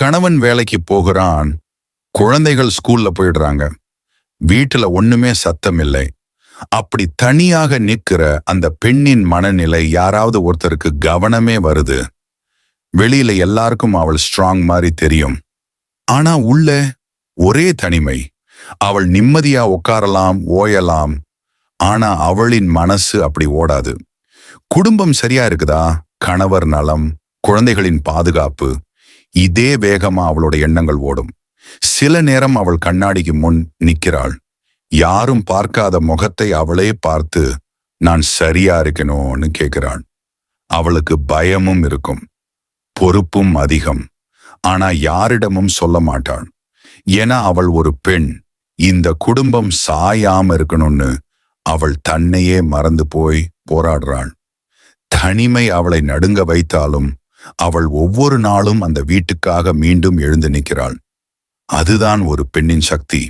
கணவன் வேலைக்கு போகிறான், குழந்தைகள் ஸ்கூல்ல போயிடுறாங்க. வீட்டுல ஒண்ணுமே சத்தம் இல்லை. அப்படி தனியாக நிக்கிற அந்த பெண்ணின் மனநிலை யாராவது ஒருத்தருக்கு கவனமே வருது. வெளியில எல்லாருக்கும் அவள் ஸ்ட்ராங் மாதிரி தெரியும். ஆனா உள்ள ஒரே தனிமை. அவள் நிம்மதியா உட்காரலாம், ஓயலாம். ஆனா அவளின் மனசு அப்படி ஓடாது. குடும்பம் சரியா இருக்குதா? கணவர் நலம், குழந்தைகளின் பாதுகாப்பு, இதே வேகமா அவளோட எண்ணங்கள் ஓடும். சில நேரம் அவள் கண்ணாடிக்கு முன் நிற்கிறாள். யாரும் பார்க்காத முகத்தை அவளே பார்த்து, நான் சரியா இருக்கணும்னு கேட்கிறாள். அவளுக்கு பயமும் இருக்கும், பொறுப்பும் அதிகம். ஆனா யாரிடமும் சொல்ல மாட்டாள். ஏன்னா அவள் ஒரு பெண். இந்த குடும்பம் சாயாம இருக்கணும்னு அவள் தன்னையே மறந்து போய் போராடுறாள். தனிமை அவளை நடுங்க வைத்தாலும் அவள் ஒவ்வொரு நாளும் அந்த வீட்டுக்காக மீண்டும் எழுந்து நிற்கிறாள். அதுதான் ஒரு பெண்ணின் சக்தி.